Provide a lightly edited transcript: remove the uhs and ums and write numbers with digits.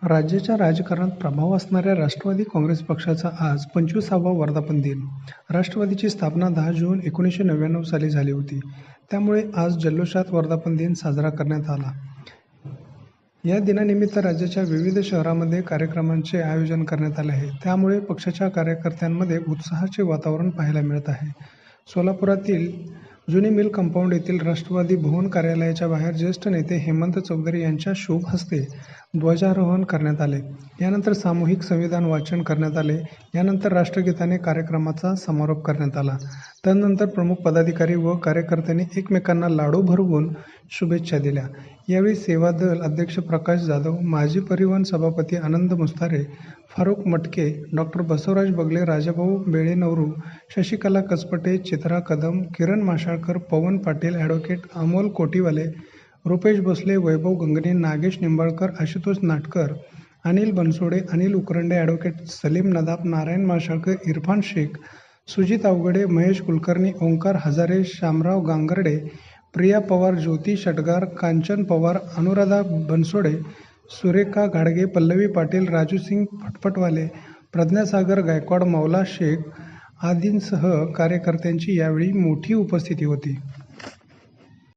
राज्याच्या राजकारणात प्रभाव असणाऱ्या राष्ट्रवादी काँग्रेस पक्षाचा आज 25वा वर्धापन दिन. राष्ट्रवादीची स्थापना 10 जून 1999 साली झाली होती. त्यामुळे आज जल्लोषात वर्धापन दिन साजरा करण्यात आला. या दिनानिमित्त राज्याच्या विविध शहरांमध्ये कार्यक्रमांचे आयोजन करण्यात आले आहे. त्यामुळे पक्षाच्या कार्यकर्त्यांमध्ये उत्साहाचे वातावरण पाहायला मिळत आहे. सोलापुरातील जुनी मिल कंपाऊंड येथील राष्ट्रवादी भवन कार्यालयाच्या बाहेर ज्येष्ठ नेते हेमंत चौधरी यांच्या शुभ हस्ते ध्वजारोहण करण्यात आले. यानंतर सामूहिक संविधान वाचन करण्यात आले. यानंतर राष्ट्रगीताने कार्यक्रमाचा समारोप करण्यात आला. तदनंतर प्रमुख पदाधिकारी व कार्यकर्त्यांनी एकमेकांना लाडू भरवून शुभेच्छा दिल्या. यावेळी सेवा दल अध्यक्ष प्रकाश जाधव, माजी परिवहन सभापती आनंद मुस्तारे, फारुख मटके, डॉ. बसवराज बगले, राजाभाऊ बेळेनवरू, शशिकला कसपटे, चित्रा कदम, किरण माशाळकर, पवन पाटील, ॲडव्होकेट अमोल कोटीवाले, रुपेश भोसले, वैभव गंगणे, नागेश निंबाळकर, आशुतोष नाटकर, अनिल बनसोडे, अनिल उकरंडे, ॲडव्होकेट सलीम नदाफ, नारायण माशाळकर, इरफान शेख, सुजित अवघडे, महेश कुलकर्णी, ओंकार हजारे, शामराव गांगर्डे, प्रिया पवार, ज्योती षटगार, कांचन पवार, अनुराधा बनसोडे, सुरेखा घाडगे, पल्लवी पाटील, राजूसिंग फटफटवाले, प्रज्ञासागर गायकवाड, मौला शेख आदींसह कार्यकर्त्यांची यावेळी मोठी उपस्थिती होती.